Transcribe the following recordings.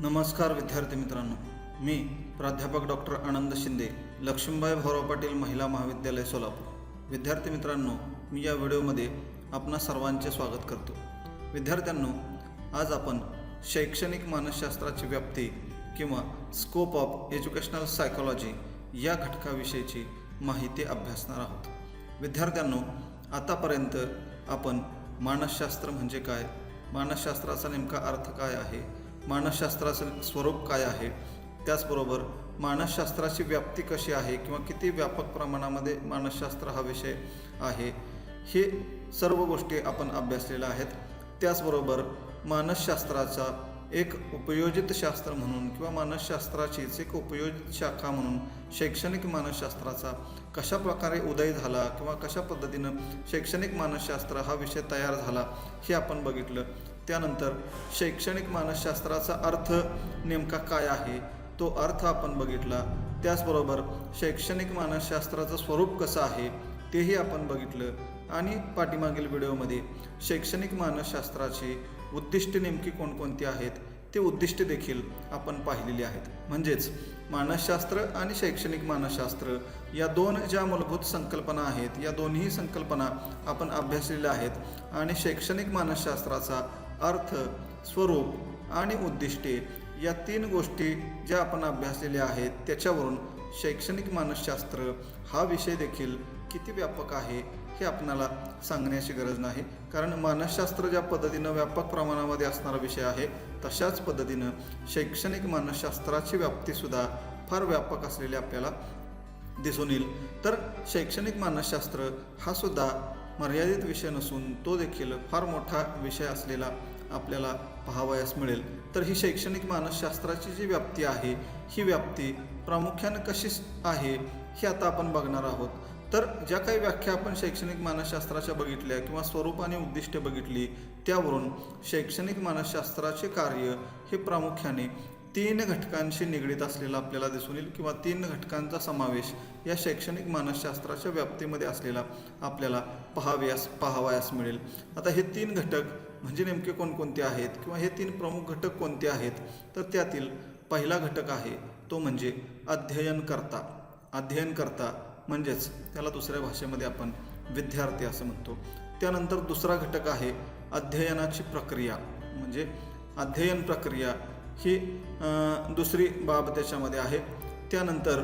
नमस्कार विद्यार्थी मित्रांनो, मी प्राध्यापक डॉक्टर आनंद शिंदे, लक्ष्मीबाई भाऊराव पाटील महिला महाविद्यालय सोलापूर. विद्यार्थी मित्रांनो, मी या व्हिडिओमध्ये आपणा सर्वांचे स्वागत करतो. विद्यार्थ्यांनो, आज आपण शैक्षणिक मानसशास्त्राची व्याप्ती किंवा स्कोप ऑफ एज्युकेशनल सायकोलॉजी या घटकाविषयीची माहिती अभ्यासणार आहोत. विद्यार्थ्यांनो, आतापर्यंत आपण मानसशास्त्र म्हणजे काय, मानसशास्त्राचा नेमका अर्थ काय आहे, मानसशास्त्राचं स्वरूप काय आहे, त्याचबरोबर मानसशास्त्राची व्याप्ती कशी आहे किंवा किती व्यापक प्रमाणामध्ये मानसशास्त्र हा विषय आहे, हे सर्व गोष्टी आपण अभ्यासलेल्या आहेत. त्याचबरोबर मानसशास्त्राचा एक उपयोजित शास्त्र म्हणून किंवा मानसशास्त्राचीच एक उपयोजित शाखा म्हणून शैक्षणिक मानसशास्त्राचा कशा प्रकारे उदय झाला किंवा कशा पद्धतीनं शैक्षणिक मानसशास्त्र हा विषय तयार झाला हे आपण बघितलं. त्यानंतर शैक्षणिक मानसशास्त्राचा अर्थ नेमका काय आहे तो अर्थ आपण बघितला. त्याचबरोबर शैक्षणिक मानसशास्त्राचं स्वरूप कसं आहे तेही आपण बघितलं आणि पाठीमागील व्हिडिओमध्ये शैक्षणिक मानसशास्त्राची उद्दिष्टे नेमकी कोणकोणती आहेत ते उद्दिष्टे देखील आपण पाहिलेली आहेत. म्हणजेच मानसशास्त्र आणि शैक्षणिक मानसशास्त्र या दोन ज्या मूलभूत संकल्पना आहेत या दोन्ही संकल्पना आपण अभ्यासलेल्या आहेत आणि शैक्षणिक मानसशास्त्राचा अर्थ, स्वरूप आणि उद्दिष्टे या तीन गोष्टी ज्या आपण अभ्यासलेल्या आहेत त्याच्यावरून शैक्षणिक मानसशास्त्र हा विषय देखील किती व्यापक आहे हे आपणाला सांगण्याची गरज नाही, कारण मानसशास्त्र ज्या पद्धतीनं व्यापक प्रमाणामध्ये असणारा विषय आहे तशाच पद्धतीनं शैक्षणिक मानसशास्त्राची व्याप्तीसुद्धा फार व्यापक असलेली आपल्याला दिसून येईल. तर शैक्षणिक मानसशास्त्र हा सुद्धा मर्यादित विषय नसून तो देखील फार मोठा विषय असलेला आपल्याला पाहावयास मिळेल. तर ही शैक्षणिक मानसशास्त्राची जी व्याप्ती आहे ही व्याप्ती प्रामुख्याने कशी आहे हे आता आपण बघणार आहोत. तर ज्या काही व्याख्या आपण शैक्षणिक मानसशास्त्राच्या बघितल्या किंवा स्वरूप आणि उद्दिष्टे बघितली त्यावरून शैक्षणिक मानसशास्त्राचे कार्य हे प्रामुख्याने तीन घटकांशी निगडीत असलेला आपल्याला दिसून येईल किंवा तीन घटकांचा समावेश या शैक्षणिक मानसशास्त्राच्या व्याप्तीमध्ये असलेला आपल्याला पाहावयास मिळेल. आता हे तीन घटक म्हणजे नेमके कोणकोणते आहेत किंवा हे तीन प्रमुख घटक कोणते आहेत, तर त्यातील पहिला घटक आहे तो म्हणजे अध्ययनकर्ता. अध्ययनकर्ता म्हणजेच त्याला दुसऱ्या भाषेमध्ये आपण विद्यार्थी असं म्हणतो. त्यानंतर दुसरा घटक आहे अध्ययनाची प्रक्रिया, म्हणजे अध्ययन प्रक्रिया ही दुसरी बाब त्याच्यामध्ये आहे. त्यानंतर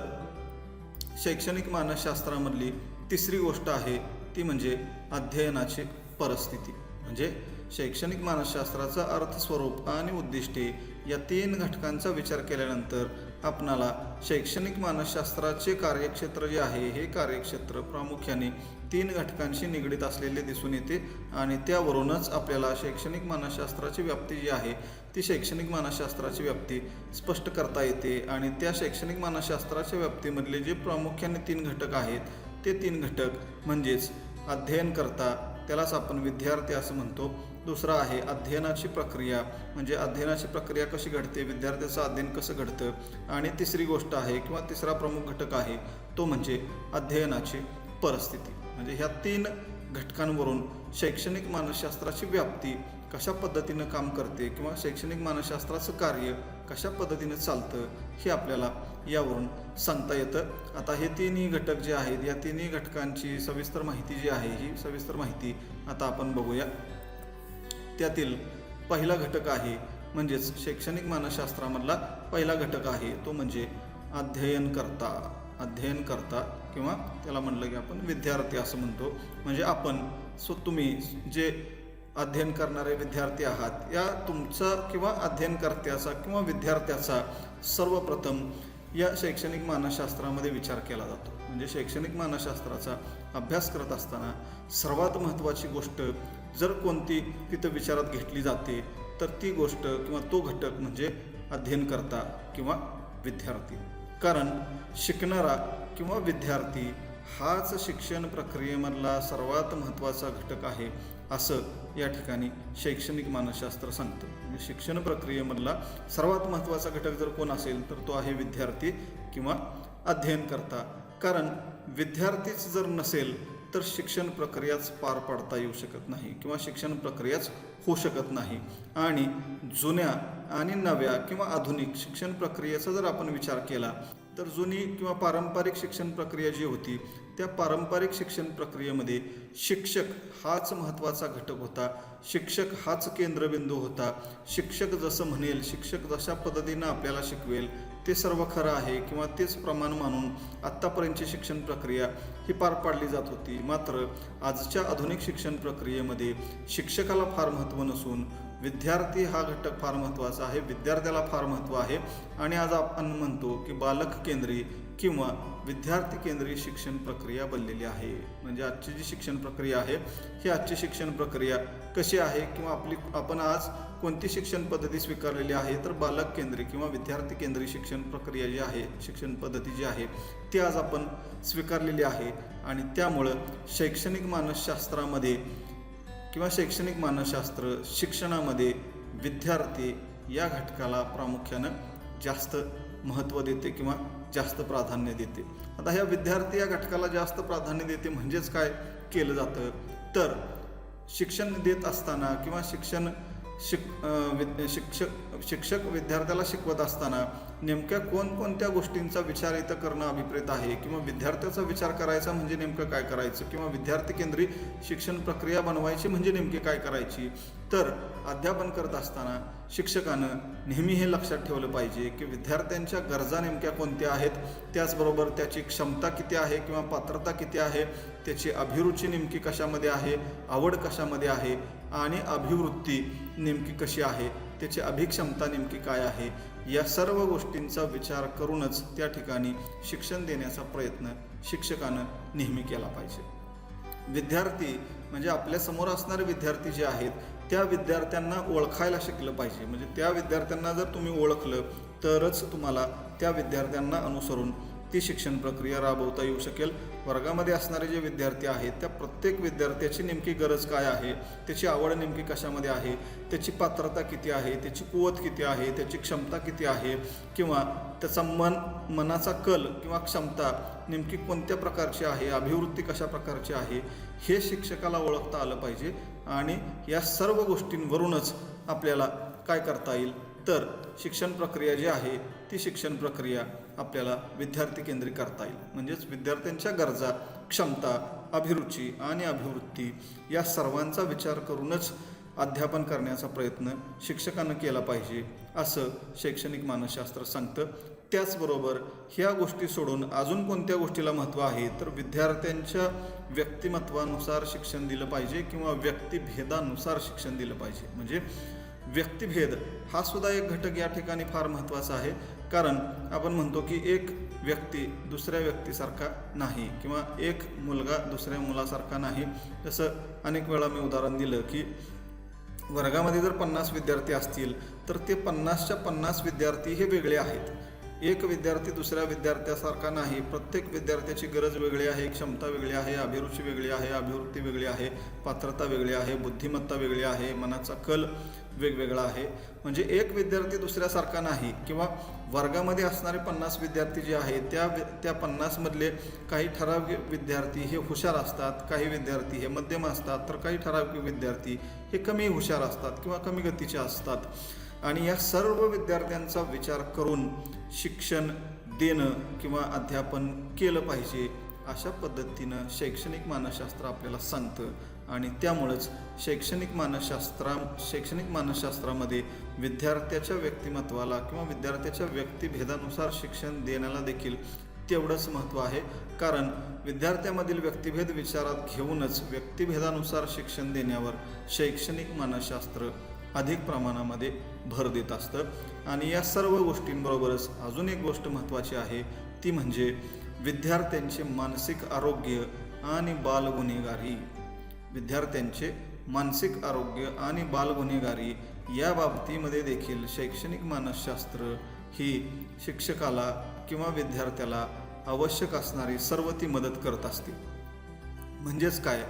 शैक्षणिक मानसशास्त्रामधली तिसरी गोष्ट आहे ती म्हणजे अध्ययनाची परिस्थिती. म्हणजे शैक्षणिक मानसशास्त्राचा अर्थ, स्वरूप आणि उद्दिष्टे या तीन घटकांचा विचार केल्यानंतर आपणाला शैक्षणिक मानसशास्त्राचे कार्यक्षेत्र जे आहे हे कार्यक्षेत्र प्रामुख्याने तीन घटकांशी निगडीत असलेले दिसून येते आणि त्यावरूनच आपल्याला शैक्षणिक मानसशास्त्राची व्याप्ती जी आहे ती शैक्षणिक मानसशास्त्राची व्याप्ती स्पष्ट करता येते. आणि त्या शैक्षणिक मानसशास्त्राच्या व्याप्तीमधले जे प्रामुख्याने तीन घटक आहेत ते तीन घटक म्हणजेच अध्ययनकर्ता, त्यालाच आपण विद्यार्थी असं म्हणतो. दुसरा आहे अध्ययनाची प्रक्रिया, म्हणजे अध्ययनाची प्रक्रिया कशी घडते, विद्यार्थ्याचं अध्ययन कसं घडतं. आणि तिसरी गोष्ट आहे किंवा तिसरा प्रमुख घटक आहे तो म्हणजे अध्ययनाची परिस्थिती. म्हणजे ह्या तीन घटकांवरून शैक्षणिक मानसशास्त्राची व्याप्ती कशा पद्धतीनं काम करते किंवा शैक्षणिक मानसशास्त्राचं कार्य कशा पद्धतीनं चालतं हे आपल्याला यावरून सांगता येतं. आता हे तिन्ही घटक जे आहेत या तिन्ही घटकांची सविस्तर माहिती जी आहे ही सविस्तर माहिती आता आपण बघूया. त्यातील पहिला घटक आहे म्हणजेच शैक्षणिक मानसशास्त्रामधला पहिला घटक आहे तो म्हणजे अध्ययनकर्ता. अध्ययनकर्ता किंवा त्याला म्हणलं की आपण विद्यार्थी असं म्हणतो. म्हणजे आपण तुम्ही जे अध्ययन करणारे विद्यार्थी आहात या तुमचा किंवा अध्ययनकर्त्याचा किंवा विद्यार्थ्याचा सर्वप्रथम या शैक्षणिक मानसशास्त्रामध्ये विचार केला जातो. म्हणजे शैक्षणिक मानसशास्त्राचा अभ्यास करत असताना सर्वात महत्त्वाची गोष्ट जर कोणती तिथं विचारात घेतली जाते तर ती गोष्ट किंवा तो घटक म्हणजे अध्ययनकर्ता किंवा विद्यार्थी. कारण शिकणारा किंवा विद्यार्थी हाच शिक्षण प्रक्रियेमधला सर्वात महत्त्वाचा घटक आहे असं या ठिकाणी शैक्षणिक मानसशास्त्र सांगतं. म्हणजे शिक्षण प्रक्रियेमधला सर्वात महत्त्वाचा घटक जर कोण असेल तर तो आहे विद्यार्थी किंवा अध्ययनकर्ता. कारण विद्यार्थीच जर नसेल तर शिक्षण प्रक्रियाच पार पाडता येऊ शकत नाही किंवा शिक्षण प्रक्रियाच होऊ शकत नाही. आणि जुन्या आणि नव्या किंवा आधुनिक शिक्षण प्रक्रियेचा जर आपण विचार केला तर जुनी किंवा पारंपरिक शिक्षण प्रक्रिया जी होती त्या पारंपरिक शिक्षण प्रक्रियेमध्ये शिक्षक हाच महत्त्वाचा घटक होता. शिक्षक हाच केंद्रबिंदू होता. शिक्षक जसं म्हणेल, शिक्षक जशा पद्धतीनं आपल्याला शिकवेल ते सर्व खरं आहे किंवा तेच प्रमाण मानून आत्तापर्यंतची शिक्षण प्रक्रिया ही पार पाडली जात होती. मात्र आजच्या आधुनिक शिक्षण प्रक्रियेमध्ये शिक्षकाला फार महत्त्व नसून विद्यार्थी हा घटक फार महत्त्वाचा आहे, विद्यार्थ्याला फार महत्त्व आहे. आणि आज आपण म्हणतो की बालक केंद्री किंवा विद्यार्थी केंद्रीय शिक्षण प्रक्रिया बनलेली आहे. म्हणजे आजची जी शिक्षण प्रक्रिया आहे ही आजची शिक्षण प्रक्रिया कशी आहे किंवा आपण आज कोणती शिक्षण पद्धती स्वीकारलेली आहे तर बालक केंद्री किंवा विद्यार्थी केंद्रीय शिक्षण प्रक्रिया जी आहे, शिक्षण पद्धती जी आहे ती आज आपण स्वीकारलेली आहे. आणि त्यामुळं शैक्षणिक मानसशास्त्रामध्ये किंवा शैक्षणिक मानसशास्त्र शिक्षणामध्ये विद्यार्थी या घटकाला प्रामुख्यानं जास्त महत्त्व देते किंवा जास्त प्राधान्य देते. आता ह्या विद्यार्थी या घटकाला जास्त प्राधान्य देते म्हणजेच काय केलं जातं तर शिक्षण देत असताना किंवा शिक्षक विद्यार्थ्याला शिकवत असताना नेमक्या कोणकोणत्या गोष्टींचा विचार इथं करणं अभिप्रेत आहे किंवा विद्यार्थ्याचा विचार करायचा म्हणजे नेमकं काय करायचं किंवा विद्यार्थी केंद्रीय शिक्षण प्रक्रिया बनवायची म्हणजे नेमकी काय करायची. तर अध्यापन करत असताना शिक्षकानं नेहमी हे लक्षात ठेवलं पाहिजे की विद्यार्थ्यांच्या गरजा नेमक्या कोणत्या आहेत, त्याचबरोबर त्याची क्षमता किती आहे किंवा पात्रता किती आहे, त्याची अभिरुची नेमकी कशामध्ये आहे, आवड कशामध्ये आहे आणि अभिवृत्ती नेमकी कशी आहे, त्याची अभिक्षमता नेमकी काय आहे, या सर्व गोष्टींचा विचार करूनच त्या ठिकाणी शिक्षण देण्याचा प्रयत्न शिक्षकानं नेहमी केला पाहिजे. विद्यार्थी म्हणजे आपल्या समोर असणारे विद्यार्थी जे आहेत त्या विद्यार्थ्यांना ओळखायला शिकलं पाहिजे. म्हणजे त्या विद्यार्थ्यांना जर तुम्ही ओळखलं तरच तुम्हाला त्या विद्यार्थ्यांना अनुसरून ती शिक्षण प्रक्रिया राबवता येऊ शकेल. वर्गामध्ये असणारे जे विद्यार्थी आहेत त्या प्रत्येक विद्यार्थ्याची नेमकी गरज काय आहे, त्याची आवड नेमकी कशामध्ये आहे, त्याची पात्रता किती आहे, त्याची कुवत किती आहे, त्याची क्षमता किती आहे किंवा त्याचा मनाचा कल किंवा क्षमता नेमकी कोणत्या प्रकारची आहे, अभिवृत्ती कशा प्रकारची आहे हे शिक्षकाला ओळखता आलं पाहिजे. आणि या सर्व गोष्टींवरूनच आपल्याला काय करता येईल तर शिक्षण प्रक्रिया जी आहे ती शिक्षण प्रक्रिया आपल्याला विद्यार्थी केंद्रित करता येईल. म्हणजेच विद्यार्थ्यांच्या गरजा, क्षमता, अभिरुची आणि अभिवृत्ती या सर्वांचा विचार करूनच अध्यापन करण्याचा प्रयत्न शिक्षकानं केला पाहिजे असं शैक्षणिक मानसशास्त्र सांगतं. त्याचबरोबर ह्या गोष्टी सोडून अजून कोणत्या गोष्टीला महत्त्व आहे तर विद्यार्थ्यांच्या व्यक्तिमत्वानुसार शिक्षण दिलं पाहिजे किंवा व्यक्तिभेदानुसार शिक्षण दिलं पाहिजे. म्हणजे व्यक्तिभेद हा सुद्धा एक घटक या ठिकाणी फार महत्त्वाचा आहे. कारण आपण म्हणतो की एक व्यक्ती दुसऱ्या व्यक्तीसारखा नाही किंवा एक मुलगा दुसऱ्या मुलासारखा नाही. जसं अनेक वेळा मी उदाहरण दिलं की वर्गामध्ये जर 50 विद्यार्थी असतील तर ते 50च्या 50 विद्यार्थी हे वेगळे आहेत. एक विद्यार्थी दुसऱ्या विद्यार्थ्यासारखा नाही. प्रत्येक विद्यार्थ्याची गरज वेगळी आहे, क्षमता वेगळी आहे, अभिरुची वेगळी आहे, अभिवृत्ती वेगळी आहे, पात्रता वेगळी आहे, बुद्धिमत्ता वेगळी आहे, मनाचा कल वेगवेगळा आहे. म्हणजे एक विद्यार्थी दुसऱ्यासारखा नाही किंवा वर्गामध्ये असणारे 50 विद्यार्थी जे आहेत त्या 50मधले काही ठराविक विद्यार्थी हे हुशार असतात, काही विद्यार्थी हे मध्यम असतात, तर काही ठराविक विद्यार्थी हे कमी हुशार असतात किंवा कमी गतीचे असतात. आणि या सर्व विद्यार्थ्यांचा विचार करून शिक्षण देणं किंवा अध्यापन केलं पाहिजे अशा पद्धतीनं शैक्षणिक मानसशास्त्र आपल्याला सांगतं. आणि त्यामुळंच शैक्षणिक मानसशास्त्रामध्ये विद्यार्थ्याच्या व्यक्तिमत्वाला किंवा विद्यार्थ्याच्या व्यक्तिभेदानुसार शिक्षण देण्याला देखील तेवढंच महत्त्व आहे. कारण विद्यार्थ्यामधील व्यक्तिभेद विचारात घेऊनच व्यक्तिभेदानुसार शिक्षण देण्यावर शैक्षणिक मानसशास्त्र अधिक प्रमाणामध्ये भर देत असतं. आणि या सर्व गोष्टींबरोबरच अजून एक गोष्ट महत्त्वाची आहे ती म्हणजे विद्यार्थ्यांचे मानसिक आरोग्य आणि बालगुन्हेगारी. विद्यार्थ्यांचे मानसिक आरोग्य आणि बालगुन्हेगारी या बाबतीमध्ये देखील शैक्षणिक मानसशास्त्र ही शिक्षकाला किंवा विद्यार्थ्याला आवश्यक असणारी सर्व ती मदत करत असते. म्हणजेच काय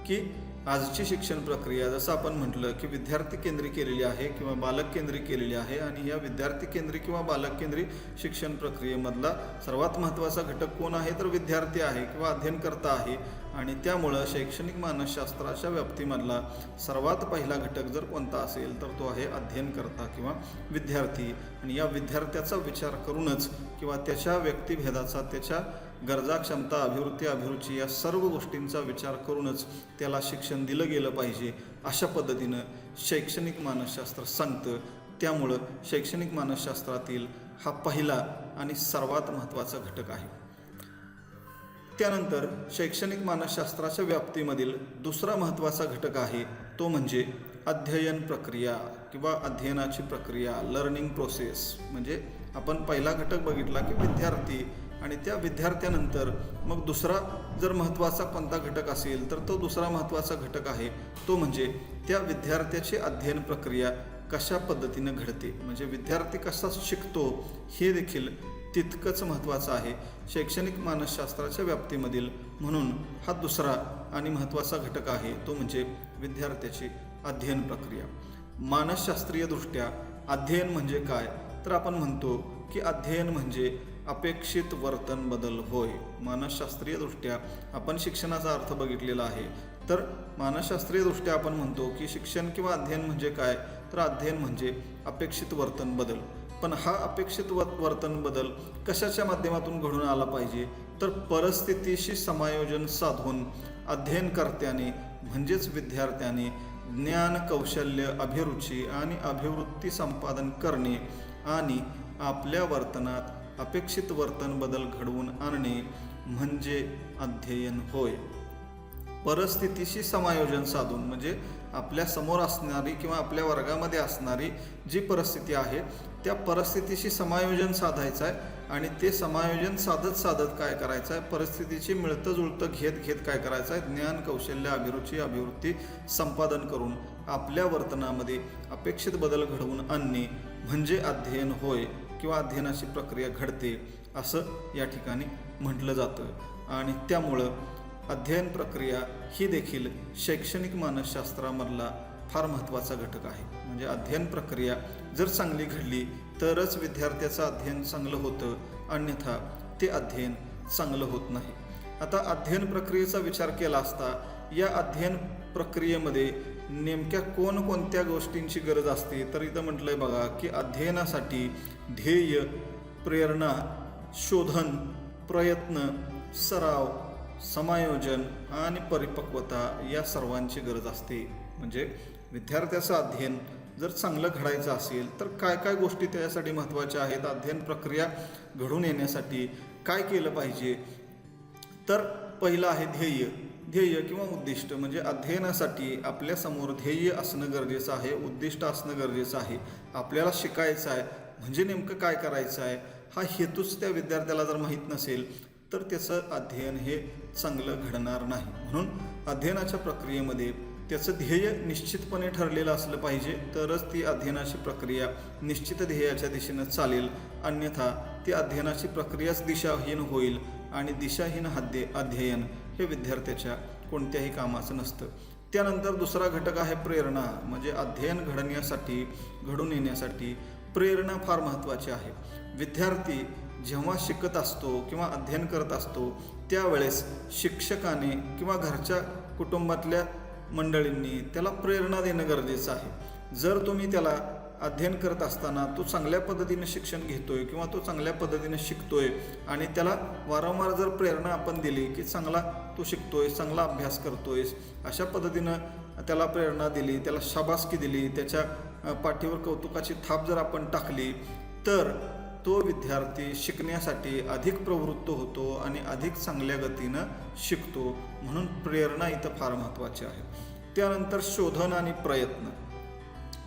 की आजची शिक्षण प्रक्रिया जसं आपण म्हटलं की विद्यार्थी केंद्री केलेली आहे किंवा बालक केंद्री केलेली आहे आणि या विद्यार्थी केंद्री किंवा बालक केंद्री शिक्षण प्रक्रियेमधला सर्वात महत्त्वाचा घटक कोण आहे तर विद्यार्थी आहे किंवा अध्ययनकर्ता आहे. आणि त्यामुळं शैक्षणिक मानसशास्त्राच्या व्याप्तीमधला सर्वात पहिला घटक जर कोणता असेल तर तो आहे अध्ययनकर्ता किंवा विद्यार्थी. आणि या विद्यार्थ्याचा विचार करूनच किंवा त्याच्या व्यक्तिभेदाचा, त्याच्या गरजा, क्षमता, अभिवृत्ती, अभिरुची या सर्व गोष्टींचा विचार करूनच त्याला शिक्षण दिलं गेलं पाहिजे अशा पद्धतीनं शैक्षणिक मानसशास्त्र सांगतं. त्यामुळं शैक्षणिक मानसशास्त्रातील हा पहिला आणि सर्वात महत्त्वाचा घटक आहे. त्यानंतर शैक्षणिक मानसशास्त्राच्या व्याप्तीमधील दुसरा महत्त्वाचा घटक आहे तो म्हणजे अध्ययन प्रक्रिया किंवा अध्ययनाची प्रक्रिया, लर्निंग प्रोसेस. म्हणजे आपण पहिला घटक बघितला की विद्यार्थी आणि त्या विद्यार्थ्यानंतर मग दुसरा जर महत्त्वाचा कोणता घटक असेल तर तो दुसरा महत्त्वाचा घटक आहे तो म्हणजे त्या विद्यार्थ्याची अध्ययन प्रक्रिया कशा पद्धतीनं घडते. म्हणजे विद्यार्थी कसा शिकतो हे देखील तितकंच महत्त्वाचं आहे शैक्षणिक मानसशास्त्राच्या व्याप्तीमधील. म्हणून हा दुसरा आणि महत्त्वाचा घटक आहे तो म्हणजे विद्यार्थ्याची अध्ययन प्रक्रिया. मानसशास्त्रीय दृष्ट्या अध्ययन म्हणजे काय तर आपण म्हणतो की अध्ययन म्हणजे अपेक्षित वर्तन बदल होय. मानसशास्त्रीय दृष्ट्या आपण शिक्षणाचा अर्थ बघितलेला आहे. तर मानसशास्त्रीय दृष्ट्या आपण म्हणतो की शिक्षण किंवा अध्ययन म्हणजे काय तर अध्ययन म्हणजे अपेक्षित वर्तन बदल. पण हा अपेक्षित वर्तन बदल कशाच्या माध्यमातून घडून आला पाहिजे तर परिस्थितीशी समायोजन साधून अध्ययनकर्त्याने म्हणजेच विद्यार्थ्याने ज्ञान, कौशल्य, अभिरुची आणि अभिवृत्ती संपादन करणे आणि आपल्या वर्तनात अपेक्षित वर्तन बदल घडवून आणणे म्हणजे अध्ययन होय. परिस्थितीशी समायोजन साधून म्हणजे आपल्या समोर असणारी किंवा आपल्या वर्गामध्ये असणारी जी परिस्थिती आहे त्या परिस्थितीशी समायोजन साधायचं आहे आणि ते समायोजन साधत काय करायचं आहे परिस्थितीची मिळतं जुळतं घेत काय करायचं आहे ज्ञान, कौशल्य, अभिरुची, अभिवृत्ती संपादन करून आपल्या वर्तनामध्ये अपेक्षित बदल घडवून आणणे म्हणजे अध्ययन होय किंवा अध्ययनाची प्रक्रिया घडते असं या ठिकाणी म्हटलं जातं. आणि त्यामुळं अध्ययन प्रक्रिया ही देखील शैक्षणिक मानसशास्त्रामधला फार महत्त्वाचा घटक आहे. म्हणजे अध्ययन प्रक्रिया जर चांगली घडली तरच विद्यार्थ्याचं अध्ययन चांगलं होतं, अन्यथा ते अध्ययन चांगलं होत नाही. आता अध्ययन प्रक्रियेचा विचार केला असता या अध्ययन प्रक्रियेमध्ये नेमक्या कोणकोणत्या गोष्टींची गरज असते तर इथं म्हटलंय बघा की अध्ययनासाठी ध्येय, प्रेरणा, शोधन, प्रयत्न, सराव, समायोजन आणि परिपक्वता या सर्वांची गरज असते. म्हणजे विद्यार्थ्याचं अध्ययन जर चांगलं घडायचं असेल तर काय गोष्टी त्याच्यासाठी महत्त्वाच्या आहेत, अध्ययन प्रक्रिया घडून येण्यासाठी काय केलं पाहिजे तर पहिलं आहे ध्येय किंवा उद्दिष्ट. म्हणजे अध्ययनासाठी आपल्यासमोर ध्येय असणं गरजेचं आहे, उद्दिष्ट असणं गरजेचं आहे. आपल्याला शिकायचं आहे म्हणजे नेमकं काय करायचं आहे हा हेतूच त्या विद्यार्थ्याला जर माहीत नसेल तर त्याचं अध्ययन हे चांगलं घडणार नाही. म्हणून अध्ययनाच्या प्रक्रियेमध्ये त्याचं ध्येय निश्चितपणे ठरलेलं असलं पाहिजे तरच ती अध्ययनाची प्रक्रिया निश्चित ध्येयाच्या दिशेनं चालेल, अन्यथा ती अध्ययनाची प्रक्रियाच दिशाहीन होईल आणि दिशाहीन अध्ययन हे विद्यार्थ्याच्या कोणत्याही कामाचं नसतं. त्यानंतर दुसरा घटक आहे प्रेरणा. म्हणजे अध्ययन घडून येण्यासाठी प्रेरणा फार महत्त्वाची आहे. विद्यार्थी जेव्हा शिकत असतो किंवा अध्ययन करत असतो त्यावेळेस शिक्षकाने किंवा घरच्या कुटुंबातल्या मंडळींनी त्याला प्रेरणा देणं गरजेचं आहे. जर तुम्ही त्याला अध्ययन करत असताना तो चांगल्या पद्धतीने शिक्षण घेतोय किंवा तो चांगल्या पद्धतीने शिकतोय आणि त्याला वारंवार जर प्रेरणा आपण दिली की चांगला तू शिकतोय, चांगला अभ्यास करतोयस अशा पद्धतीनं त्याला प्रेरणा दिली, त्याला शाबासकी दिली, त्याच्या पाठीवर कौतुकाची थाप जर आपण टाकली तर तो विद्यार्थी शिकण्यासाठी अधिक प्रवृत्त होतो आणि अधिक चांगल्या गतीनं शिकतो. म्हणून प्रेरणा इथं फार महत्त्वाची आहे. त्यानंतर शोधन आणि प्रयत्न.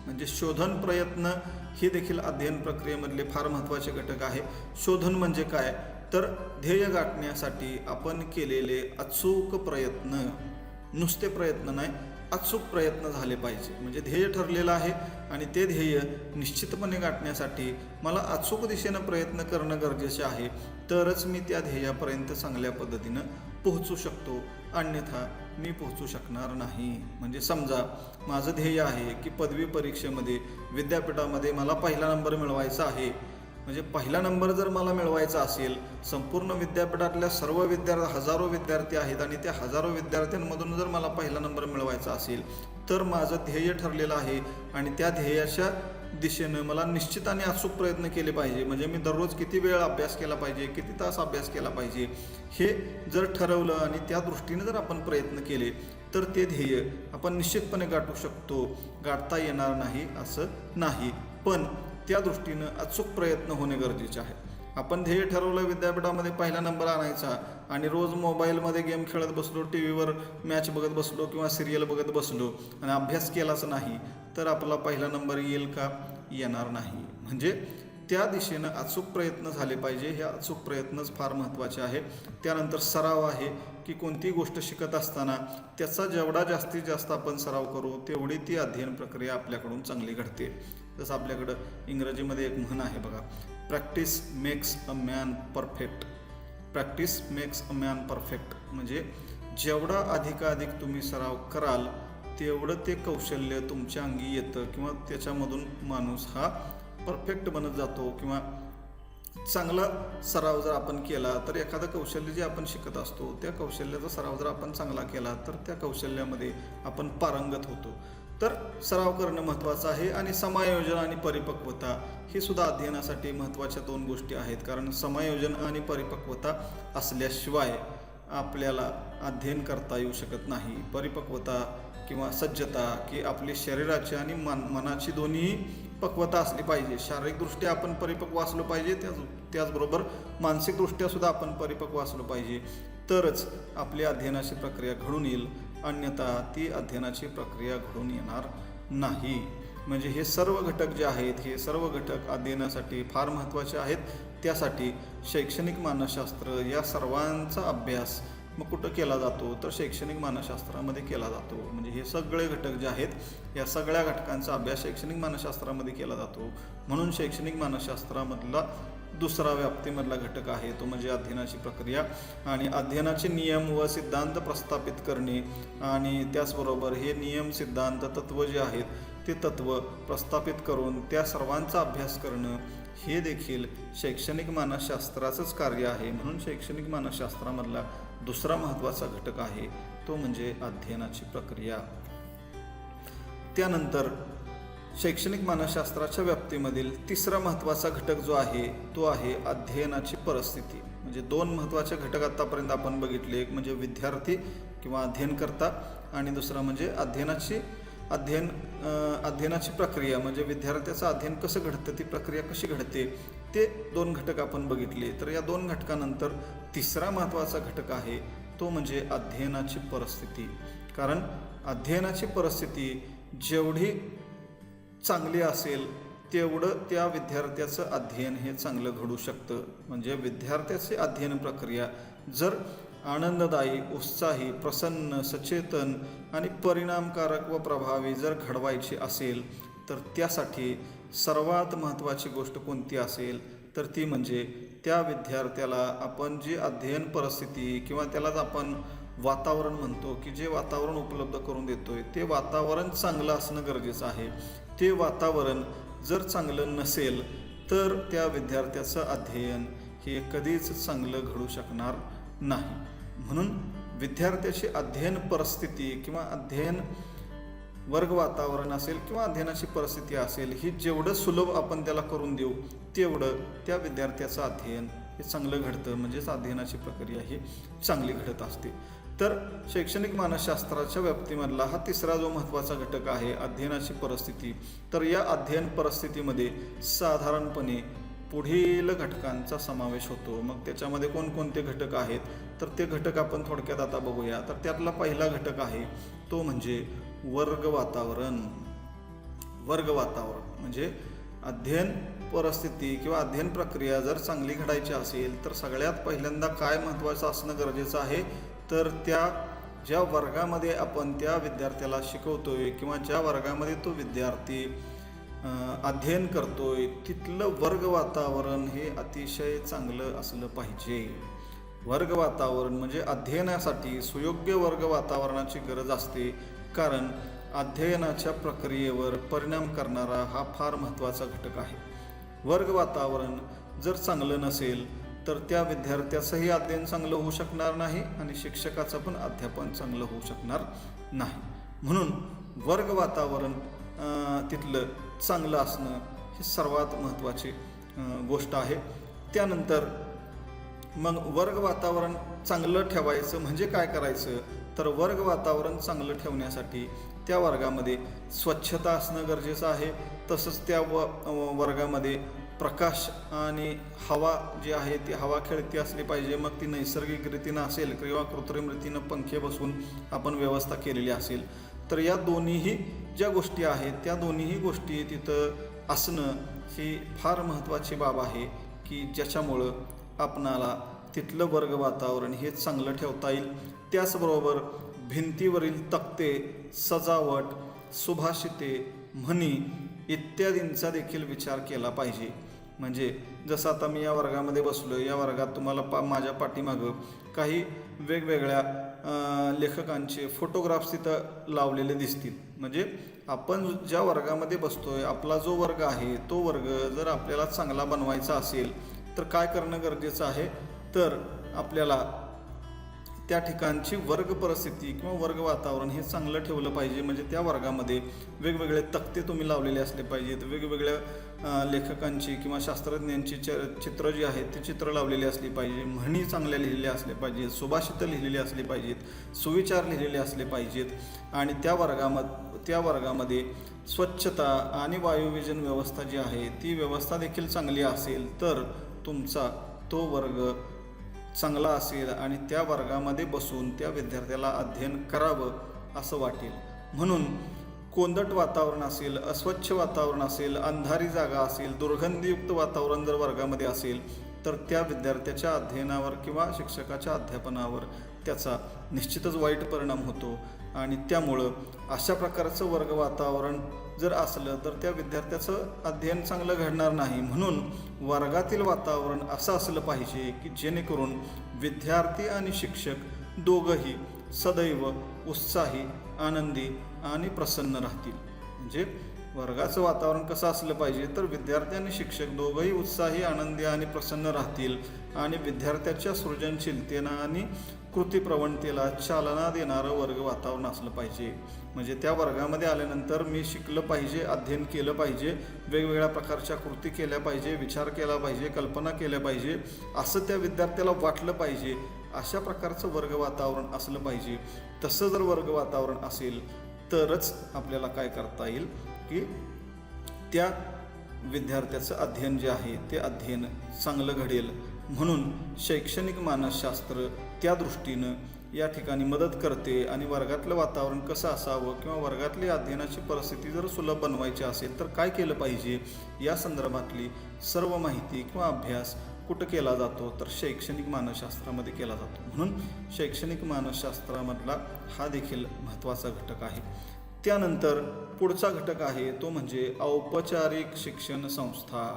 म्हणजे शोधन प्रयत्न हे देखील अध्ययन प्रक्रियेमधले फार महत्त्वाचे घटक आहे. शोधन म्हणजे काय तर ध्येय गाठण्यासाठी आपण केलेले अचूक प्रयत्न, नुसते प्रयत्न नाही अचूक प्रयत्न झाले पाहिजे. म्हणजे ध्येय ठरलेलं आहे आणि ते ध्येय निश्चितपणे गाठण्यासाठी मला अचूक दिशेनं प्रयत्न करणं गरजेचे आहे तरच मी त्या ध्येयापर्यंत चांगल्या पद्धतीनं पोहोचू शकतो, अन्यथा मी पोहोचू शकणार नाही. म्हणजे समजा माझं ध्येय आहे की पदवी परीक्षेमध्ये विद्यापीठामध्ये मला पहिला नंबर मिळवायचा आहे. म्हणजे पहिला नंबर जर मला मिळवायचा असेल, संपूर्ण विद्यापीठातल्या सर्व हजारो विद्यार्थी आहेत आणि त्या हजारो विद्यार्थ्यांमधून जर मला पहिला नंबर मिळवायचा असेल तर माझं ध्येय ठरलेलं आहे आणि त्या ध्येयाच्या दिशेनं मला निश्चित आणि अचूक प्रयत्न केले पाहिजे. म्हणजे मी दररोज किती वेळ अभ्यास केला पाहिजे, किती तास अभ्यास केला पाहिजे, हे जर ठरवलं आणि त्या दृष्टीने जर आपण प्रयत्न केले तर ते ध्येय आपण निश्चितपणे गाठू शकतो. गाठता येणार नाही असं नाही, पण त्या दृष्टीनं अचूक प्रयत्न होणे गरजेचे आहे. आपण ध्येय ठरवलं विद्यापीठामध्ये पहिला नंबर आणायचा आणि रोज मोबाईलमध्ये गेम खेळत बसलो, टी व्हीवर मॅच बघत बसलो किंवा सिरियल बघत बसलो आणि अभ्यास केलाच नाही तर आपला पहिला नंबर येईल का? येणार नाही. म्हणजे त्या दिशेनं अचूक प्रयत्न झाले पाहिजे. हे अचूक प्रयत्नच फार महत्त्वाचे आहे. त्यानंतर सराव आहे की कोणती गोष्ट शिकत असताना त्याचा जेवढा जास्तीत जास्त आपण सराव करू तेवढी ती अध्ययन प्रक्रिया आपल्याकडून चांगली घडते. जसं आपल्याकडं इंग्रजीमध्ये एक म्हण आहे बघा, practice makes a man perfect. Practice makes a man perfect म्हणजे जेवढा अधिकाधिक तुम्ही सराव कराल तेवढं ते कौशल्य तुमच्या अंगी येतं किंवा त्याच्यामधून माणूस हा परफेक्ट बनत जातो. किंवा चांगला सराव जर आपण केला तर एखादं कौशल्य जे आपण शिकत असतो त्या कौशल्याचा सराव जर आपण चांगला केला तर त्या कौशल्यामध्ये आपण पारंगत होतो. तर सराव करणं महत्त्वाचं आहे. आणि समायोजन आणि परिपक्वता ही सुद्धा अध्ययनासाठी महत्त्वाच्या दोन गोष्टी आहेत. कारण समायोजन आणि परिपक्वता असल्याशिवाय आपल्याला अध्ययन करता येऊ शकत नाही. परिपक्वता किंवा सज्जता की आपली शरीराची आणि मनाची दोन्ही पक्वता असली पाहिजे. शारीरिकदृष्ट्या आपण परिपक्व असलो पाहिजे, त्याचबरोबर मानसिकदृष्ट्या सुद्धा आपण परिपक्व असलो पाहिजे. तरच आपली अध्ययनाची प्रक्रिया घडून येईल, अन्यथा ती अध्ययनाची प्रक्रिया घडून येणार नाही. म्हणजे हे सर्व घटक जे आहेत हे सर्व घटक अध्ययनासाठी फार महत्त्वाचे आहेत. त्यासाठी शैक्षणिक मानसशास्त्र या सर्वांचा अभ्यास मग कुठं केला जातो तर शैक्षणिक मानसशास्त्रामध्ये केला जातो. म्हणजे हे सगळे घटक जे आहेत या सगळ्या घटकांचा अभ्यास शैक्षणिक मानसशास्त्रामध्ये केला जातो. म्हणून शैक्षणिक मानसशास्त्रामधला दुसरा व्याप्तीमधला घटक आहे तो म्हणजे अध्ययनाची प्रक्रिया. आणि अध्ययनाचे नियम व सिद्धांत प्रस्थापित करणे आणि त्याचबरोबर हे नियम सिद्धांत तत्त्व जे आहेत ते तत्त्व प्रस्थापित करून त्या सर्वांचा अभ्यास करणं हे देखील शैक्षणिक मानसशास्त्राचंच कार्य आहे. म्हणून शैक्षणिक मानसशास्त्रामधला दुसरा महत्त्वाचा घटक आहे तो म्हणजे अध्ययनाची प्रक्रिया. त्यानंतर शैक्षणिक मानसशास्त्राच्या व्याप्तीमधील तिसरा महत्त्वाचा घटक जो आहे तो आहे अध्ययनाची परिस्थिती. म्हणजे दोन महत्त्वाचे घटक आत्तापर्यंत आपण बघितले, एक म्हणजे विद्यार्थी किंवा अध्ययनकर्ता आणि दुसरा म्हणजे अध्ययनाची प्रक्रिया म्हणजे विद्यार्थ्याचं अध्ययन कसं घडतं, ती प्रक्रिया कशी घडते, ते दोन घटक आपण बघितले. तर या दोन घटकानंतर तिसरा महत्त्वाचा घटक आहे तो म्हणजे अध्ययनाची परिस्थिती. कारण अध्ययनाची परिस्थिती जेवढी चांगली असेल तेवढं त्या विद्यार्थ्याचं अध्ययन हे चांगलं घडू शकतं. म्हणजे विद्यार्थ्याची अध्ययन प्रक्रिया जर आनंददायी, उत्साही, प्रसन्न, सचेतन आणि परिणामकारक व प्रभावी जर घडवायची असेल तर त्यासाठी सर्वात महत्त्वाची गोष्ट कोणती असेल तर ती म्हणजे त्या विद्यार्थ्याला आपण जी अध्ययन परिस्थिती किंवा त्यालाच आपण वातावरण म्हणतो की जे वातावरण उपलब्ध करून देतोय ते वातावरण चांगलं असणं गरजेचं आहे. ते वातावरण जर चांगलं नसेल तर त्या विद्यार्थ्याचं अध्ययन हे कधीच चांगलं घडू शकणार नाही. म्हणून विद्यार्थ्याची अध्ययन परिस्थिती किंवा अध्ययन वर्ग वातावरण असेल किंवा अध्ययनाची परिस्थिती असेल ही जेवढं सुलभ आपण त्याला करून देऊ तेवढं त्या विद्यार्थ्याचं अध्ययन हे चांगलं घडतं. म्हणजेच अध्ययनाची प्रक्रिया ही चांगली घडत असते. तर शैक्षणिक मानसशास्त्राच्या व्याप्तीमधला हा तिसरा जो महत्त्वाचा घटक आहे अध्ययनाची परिस्थिती. तर या अध्ययन परिस्थितीमध्ये साधारणपणे पुढील घटकांचा समावेश होतो. मग त्याच्यामध्ये कोणकोणते घटक आहेत तर ते घटक आपण थोडक्यात आता बघूया. तर त्यातला पहिला घटक आहे तो म्हणजे वर्ग वातावरण. वर्ग वातावरण म्हणजे अध्ययन परिस्थिती किंवा अध्ययन प्रक्रिया जर चांगली घडायची असेल तर सगळ्यात पहिल्यांदा काय महत्त्वाचं असणं गरजेचं आहे तर त्या ज्या वर्गामध्ये आपण त्या विद्यार्थ्याला शिकवतोय किंवा ज्या वर्गामध्ये तो विद्यार्थी अध्ययन करतोय तिथलं वर्ग वातावरण हे अतिशय चांगलं असलं पाहिजे. वर्ग वातावरण म्हणजे अध्ययनासाठी सुयोग्य वर्ग वातावरणाची गरज असते, कारण अध्ययनाच्या प्रक्रियेवर परिणाम करणारा हा फार महत्त्वाचा घटक आहे. वर्ग वातावरण जर चांगलं नसेल तर त्या विद्यार्थ्याचंही अध्ययन चांगलं होऊ शकणार नाही आणि शिक्षकाचं पण अध्यापन चांगलं होऊ शकणार नाही. म्हणून वर्ग वातावरण तिथलं चांगलं असणं ही सर्वात महत्त्वाची गोष्ट आहे. त्यानंतर मग वर्ग वातावरण चांगलं ठेवायचं म्हणजे काय करायचं, तर वर्ग वातावरण चांगलं ठेवण्यासाठी त्या वर्गामध्ये स्वच्छता असणं गरजेचं आहे. तसंच त्या वर्गामध्ये प्रकाश आणि हवा जी आहे ती हवा खेळती असली पाहिजे. मग ती नैसर्गिक रीतीनं असेल किंवा कृत्रिम रीतीनं पंखे बसवून आपण व्यवस्था केलेली असेल, तर या दोन्हीही ज्या गोष्टी आहेत त्या दोन्हीही गोष्टी तिथं असणं ही फार महत्त्वाची बाब आहे की ज्याच्यामुळं आपणाला तिथलं वर्ग वातावरण हे चांगलं ठेवता येईल. त्याचबरोबर भिंतीवरील तक्ते, सजावट, सुभाषिते, म्हणी इत्यादींचा देखील विचार केला पाहिजे. म्हणजे जसं आता मी या वर्गामध्ये बसलो, या वर्गात तुम्हाला माझ्या पाठीमागं काही वेगवेगळ्या लेखकांचे फोटोग्राफ्स तिथं लावलेले दिसतील. म्हणजे आपण ज्या वर्गामध्ये बसतोय, आपला जो वर्ग आहे तो वर्ग जर आपल्याला चांगला बनवायचा असेल तर काय करणं गरजेचं आहे, तर आपल्याला त्या ठिकाणची वर्ग परिस्थिती किंवा वर्ग वातावरण हे चांगलं ठेवलं पाहिजे. म्हणजे त्या वर्गामध्ये वेगवेगळे तक्ते तुम्ही लावलेले असले पाहिजेत, वेगवेगळ्या लेखकांची किंवा शास्त्रज्ञांची चित्र जी आहेत ते चित्र लावलेली असली पाहिजे, म्हणी चांगल्या लिहिलेल्या असल्या पाहिजेत, सुभाषितं लिहिलेली असली पाहिजेत, सुविचार लिहिलेले असले पाहिजेत आणि त्या वर्गामध्ये स्वच्छता आणि वायुविजन व्यवस्था जी आहे ती व्यवस्था देखील चांगली असेल तर तुमचा तो वर्ग चांगला असेल आणि त्या वर्गामध्ये बसून त्या विद्यार्थ्याला अध्ययन करावं असं वाटेल. म्हणून कोंदट वातावरण असेल, अस्वच्छ वातावरण असेल, अंधारी जागा असेल, दुर्गंधीयुक्त वातावरण जर वर्गामध्ये असेल तर त्या विद्यार्थ्याच्या अध्ययनावर किंवा शिक्षकाच्या अध्यापनावर त्याचा निश्चितच वाईट परिणाम होतो आणि त्यामुळं अशा प्रकारचं वर्ग वातावरण जर असलं तर त्या विद्यार्थ्याचं अध्ययन चांगलं घडणार नाही. म्हणून वर्गातील वातावरण असं असलं पाहिजे की जेणेकरून विद्यार्थी आणि शिक्षक दोघंही सदैव उत्साही, आनंदी आणि प्रसन्न राहतील. म्हणजे वर्गाचं वातावरण कसं असलं पाहिजे, तर विद्यार्थी आणि शिक्षक दोघंही उत्साही, आनंदी आणि प्रसन्न राहतील आणि विद्यार्थ्याच्या सृजनशीलतेला आणि कृतीप्रवणतेला चालना देणारं वर्ग वातावरण असलं पाहिजे. म्हणजे त्या वर्गामध्ये आल्यानंतर मी शिकलं पाहिजे, अध्ययन केलं पाहिजे, वेगवेगळ्या प्रकारच्या कृती केल्या पाहिजे, विचार केला पाहिजे, कल्पना केल्या पाहिजे असं त्या विद्यार्थ्याला वाटलं पाहिजे. अशा प्रकारचं वर्ग वातावरण असलं पाहिजे. तसं जर वर्ग वातावरण असेल तरच आपल्याला काय करता येईल की त्या विद्यार्थ्याचं अध्ययन जे आहे ते अध्ययन चांगलं घडेल. म्हणून शैक्षणिक मानसशास्त्र त्या दृष्टीनं या ठिकाणी मदत करते आणि वर्गातलं वातावरण कसं असावं किंवा वर्गातली अध्ययनाची परिस्थिती जर सुलभ बनवायची असेल तर काय केलं पाहिजे या संदर्भातली सर्व माहिती किंवा अभ्यास कुठं केला जातो, तर शैक्षणिक मानसशास्त्रामध्ये केला जातो. म्हणून शैक्षणिक मानसशास्त्रामधला हा देखील महत्त्वाचा घटक आहे. त्यानंतर पुढचा घटक आहे तो म्हणजे औपचारिक शिक्षण संस्था.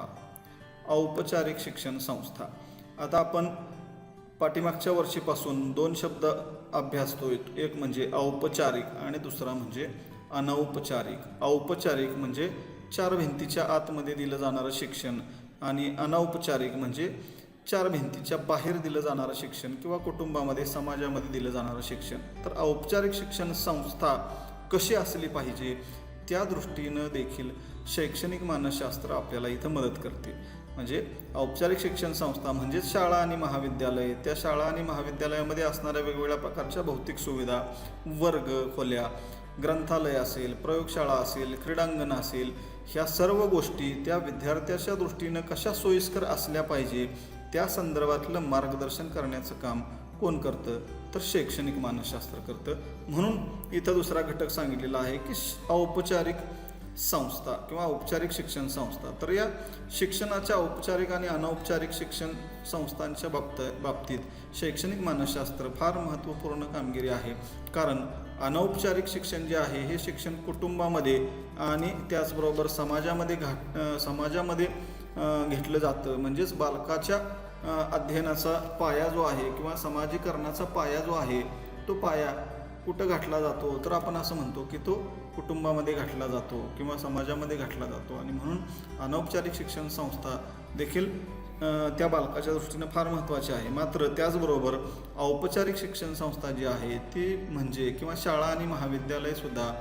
औपचारिक शिक्षण संस्था. आता आपण पाठीमागच्या वर्षीपासून 2 शब्द अभ्यासतोय. एक म्हणजे औपचारिक आणि दुसरा म्हणजे अनौपचारिक. औपचारिक म्हणजे 4 भिंतीच्या आतमध्ये दिलं जाणारं शिक्षण आणि अनौपचारिक म्हणजे 4 भिंतीच्या बाहेर दिलं जाणारं शिक्षण किंवा कुटुंबामध्ये, समाजामध्ये दिलं जाणारं शिक्षण. तर औपचारिक शिक्षण संस्था कशी असली पाहिजे त्या दृष्टीनं देखील शैक्षणिक मानसशास्त्र आपल्याला इथं मदत करते. म्हणजे औपचारिक शिक्षण संस्था म्हणजेच शाळा आणि महाविद्यालय. त्या शाळा आणि महाविद्यालयामध्ये असणाऱ्या वेगवेगळ्या प्रकारच्या भौतिक सुविधा, वर्ग खोल्या, ग्रंथालय असेल, प्रयोगशाळा असेल, क्रीडांगण असेल, ह्या सर्व गोष्टी त्या विद्यार्थ्याच्या दृष्टीनं कशा सोयीस्कर असल्या पाहिजे त्या संदर्भातलं मार्गदर्शन करण्याचं काम कोण करतं, तर शैक्षणिक मानसशास्त्र करतं. म्हणून इथं दुसरा घटक सांगितलेला आहे की औपचारिक संस्था किंवा औपचारिक शिक्षण संस्था. तर या शिक्षणाच्या औपचारिक आणि अनौपचारिक शिक्षण संस्थांच्या बाबतीत शैक्षणिक मानसशास्त्र फार महत्त्वपूर्ण कामगिरी आहे. कारण अनौपचारिक शिक्षण जे आहे हे शिक्षण कुटुंबामध्ये आणि त्याचबरोबर समाजामध्ये घेतलं जातं. म्हणजेच बालकाच्या अध्ययनाचा पाया जो आहे किंवा समाजीकरणाचा पाया जो आहे तो पाया कुठं घातला जातो, तर आपण असं म्हणतो की तो कुटुंबामध्ये घातला जातो किंवा समाजामध्ये घातला जातो. आणि म्हणून अनौपचारिक शिक्षण संस्था देखील त्या बालकाच्या दृष्टीनं फार महत्त्वाची आहे. मात्र त्याचबरोबर औपचारिक शिक्षण संस्था जी आहे ती म्हणजे किंवा शाळा आणि महाविद्यालयसुद्धा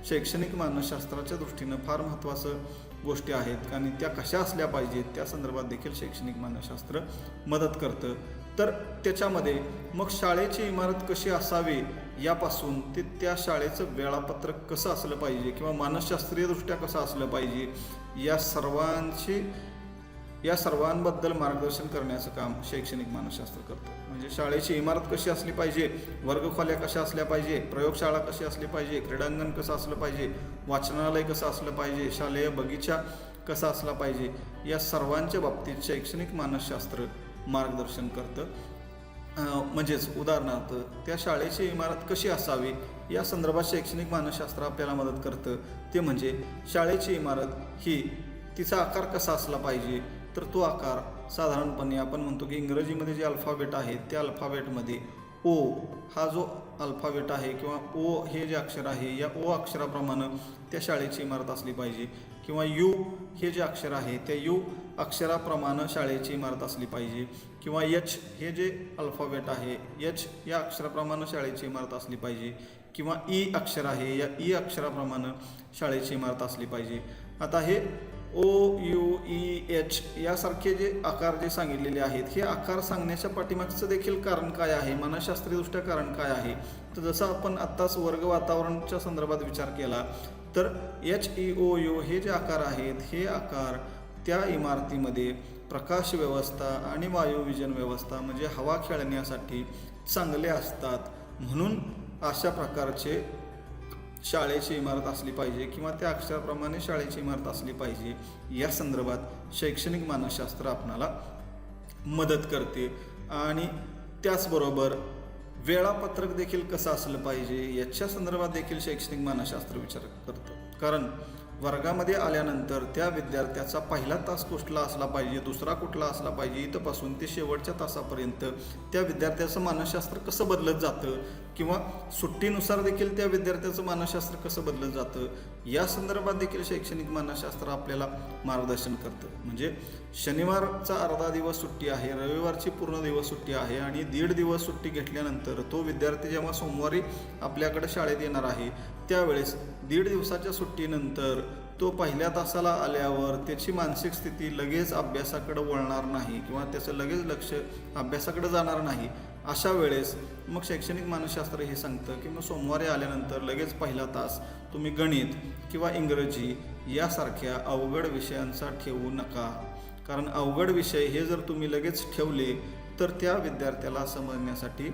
शैक्षणिक मानसशास्त्राच्या दृष्टीनं फार महत्त्वाचं गोष्टी आहेत आणि त्या कशा असल्या पाहिजेत त्या संदर्भात देखील शैक्षणिक मानसशास्त्र मदत करतं. तर त्याच्यामध्ये मग शाळेची इमारत कशी असावी यापासून ते त्या शाळेचं वेळापत्रक कसं असलं पाहिजे किंवा मानसशास्त्रीयदृष्ट्या कसं असलं पाहिजे या सर्वांबद्दल मार्गदर्शन करण्याचं काम शैक्षणिक मानसशास्त्र करतं. म्हणजे शाळेची इमारत कशी असली पाहिजे, वर्गखोल्या कशा असल्या पाहिजे, प्रयोगशाळा कशी असली पाहिजे, क्रीडांगण कसं असलं पाहिजे, वाचनालय कसं असलं पाहिजे, शालेय बगीचा कसा असला पाहिजे, या सर्वांच्या बाबतीत शैक्षणिक मानसशास्त्र मार्गदर्शन करतं. म्हणजेच उदाहरणार्थ त्या शाळेची इमारत कशी असावी या संदर्भात शैक्षणिक मानसशास्त्र आपल्याला मदत करतं. ते म्हणजे शाळेची इमारत ही तिचा आकार कसा असला पाहिजे, तर तो आकार साधारणपणे आपण म्हणतो की इंग्रजीमध्ये जे अल्फाबेट आहे त्या अल्फाबेटमध्ये ओ हा जो अल्फाबेट आहे किंवा ओ हे जे अक्षर आहे या ओ अक्षराप्रमाणे त्या शाळेची इमारत असली पाहिजे किंवा यू हे जे अक्षर आहे त्या यू अक्षराप्रमाणे शाळेची इमारत असली पाहिजे किंवा एच हे जे अल्फाबेट आहे एच या अक्षराप्रमाणे शाळेची इमारत असली पाहिजे किंवा ई अक्षर आहे या ई अक्षराप्रमाणे शाळेची इमारत असली पाहिजे. आता हे ओ यू ई एच यासारखे जे आकार जे सांगितलेले आहेत हे आकार सांगण्याच्या पाठीमागचं देखील कारण काय आहे, मानसशास्त्रीयदृष्ट्या कारण काय आहे. तर जसं आपण आत्ताच वर्ग वातावरणाच्या संदर्भात विचार केला तर HEOU हे जे आकार आहेत हे आकार त्या इमारतीमध्ये प्रकाश व्यवस्था आणि वायुविजन व्यवस्था म्हणजे हवा खेळण्यासाठी चांगले असतात. म्हणून अशा प्रकारचे शाळेची इमारत असली पाहिजे किंवा त्या अक्षराप्रमाणे शाळेची इमारत असली पाहिजे या संदर्भात शैक्षणिक मानसशास्त्र आपणाला मदत करते. आणि त्याचबरोबर वेळापत्रक देखील कसं असलं पाहिजे याच्या संदर्भात देखील शैक्षणिक मानसशास्त्र विचार करतं. कारण वर्गामध्ये आल्यानंतर त्या विद्यार्थ्याचा पहिला तास कुठला असला पाहिजे, दुसरा कुठला असला पाहिजे, इथंपासून ते शेवटच्या तासापर्यंत त्या विद्यार्थ्याचं मानसशास्त्र कसं बदलत जातं किंवा सुट्टीनुसार देखील त्या विद्यार्थ्याचं मानसशास्त्र कसं बदलत जातं या संदर्भात देखील शैक्षणिक मानसशास्त्र आपल्याला मार्गदर्शन करतं. म्हणजे शनिवारचा अर्धा दिवस सुट्टी आहे, रविवारची पूर्ण दिवस सुट्टी आहे आणि 1.5 दिवस सुट्टी घेतल्यानंतर तो विद्यार्थी जेव्हा सोमवारी आपल्याकडे शाळेत येणार आहे त्यावेळेस 1.5 दिवसाच्या सुट्टीनंतर तो पहिल्या तासाला आल्यावर त्याची मानसिक स्थिती लगेच अभ्यासाकडे वळणार नाही किंवा त्याचं लगेच लक्ष अभ्यासाकडे जाणार नाही. अशा वेळेस मग शैक्षणिक मानसशास्त्र हे सांगतं की मग सोमवारी आल्यानंतर लगेच पहिला तास तुम्ही गणित किंवा इंग्रजी यासारख्या अवघड विषयांचा ठेवू नका. कारण अवघड विषय हे जर तुम्ही लगेच ठेवले तर त्या विद्यार्थ्याला समजण्यासाठी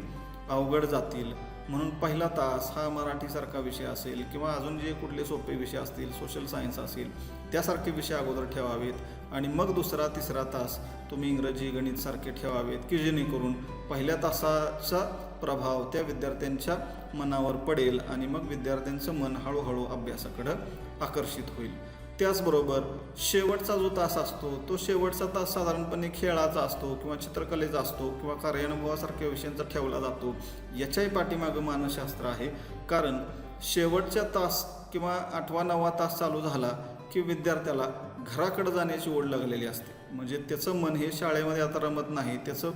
अवघड जातील. म्हणून पहिला तास हा मराठीसारखा विषय असेल किंवा अजून जे कुठले सोपे विषय असतील, सोशल सायन्स असेल त्यासारखे विषय अगोदर ठेवावेत आणि मग दुसरा तिसरा तास तुम्ही इंग्रजी गणितसारखे ठेवावेत की जेणेकरून पहिल्या तासाचा प्रभाव त्या विद्यार्थ्यांच्या मनावर पडेल आणि मग विद्यार्थ्यांचं मन हळूहळू अभ्यासाकडं आकर्षित होईल. त्याचबरोबर शेवटचा जो तास असतो तो शेवटचा तास साधारणपणे खेळाचा असतो किंवा चित्रकलेचा असतो किंवा कार्यानुभवासारख्या विषयांचा ठेवला जातो. याच्याही पाठीमागं मानसशास्त्र आहे. कारण शेवटचा तास किंवा 8वा 9वा तास चालू झाला की विद्यार्थ्याला घराकडे जाण्याची ओढ लागलेली असते. म्हणजे त्याचं मन हे शाळेमध्ये आता रमत नाही, त्याचं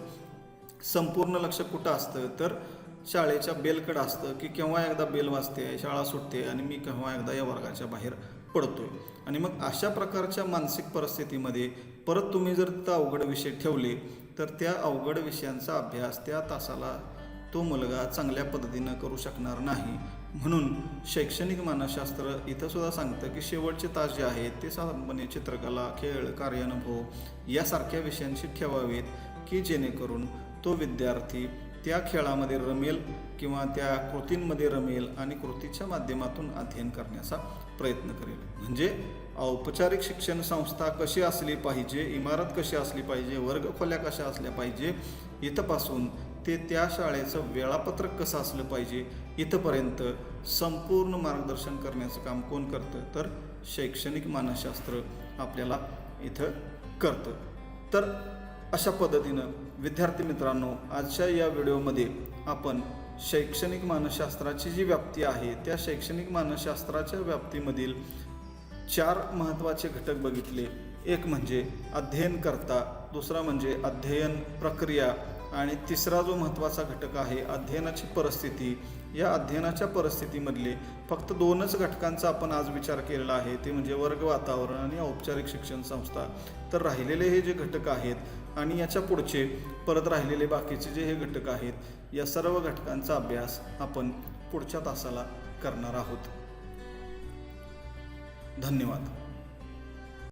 संपूर्ण लक्ष कुठं असतं तर शाळेच्या बेलकडं असतं की केव्हा एकदा बेल वाजते, शाळा सुटते आणि मी केव्हा एकदा या वर्गाच्या बाहेर पडतोय. आणि मग अशा प्रकारच्या मानसिक परिस्थितीमध्ये परत तुम्ही जर तिथं अवघड विषय ठेवले तर त्या अवघड विषयांचा अभ्यास त्या तासाला तो मुलगा चांगल्या पद्धतीनं करू शकणार नाही. म्हणून शैक्षणिक मानसशास्त्र इथं सुद्धा सांगतं की शेवटचे तास जे आहेत ते साधारणपणे चित्रकला, खेळ, कार्यानुभव यासारख्या विषयांशी ठेवावेत की जेणेकरून तो विद्यार्थी त्या खेळामध्ये रमेल किंवा त्या कृतींमध्ये रमेल आणि कृतीच्या माध्यमातून अध्ययन करण्याचा प्रयत्न करेल. म्हणजे औपचारिक शिक्षण संस्था कशी असली पाहिजे, इमारत कशी असली पाहिजे, वर्गखोल्या कशा असल्या पाहिजे, इथंपासून ते त्या शाळेचं वेळापत्रक कसं असलं पाहिजे इथंपर्यंत संपूर्ण मार्गदर्शन करण्याचं काम कोण करतं तर शैक्षणिक मानसशास्त्र आपल्याला इथं करतं. तर अशा पद्धतीनं विद्यार्थी मित्रांनो, आजच्या या व्हिडिओमध्ये आपण शैक्षणिक मानसशास्त्राची जी व्याप्ती आहे त्या शैक्षणिक मानसशास्त्राच्या व्याप्तीमधील 4 महत्त्वाचे घटक बघितले. एक म्हणजे अध्ययनकर्ता, दुसरा म्हणजे अध्ययन प्रक्रिया आणि तिसरा जो महत्त्वाचा घटक आहे अध्ययनाची परिस्थिती. या अध्ययनाच्या परिस्थितीमधले फक्त 2च घटकांचा आपण आज विचार केलेला आहे, ते म्हणजे वर्ग वातावरण आणि औपचारिक शिक्षण संस्था. तर राहिलेले हे जे घटक आहेत आणि याच्या पुढचे परत राहिलेले बाकीचे जे हे घटक आहेत, या सर्व घटकांचा अभ्यास आपण पुढच्या तासाला करणार आहोत. धन्यवाद.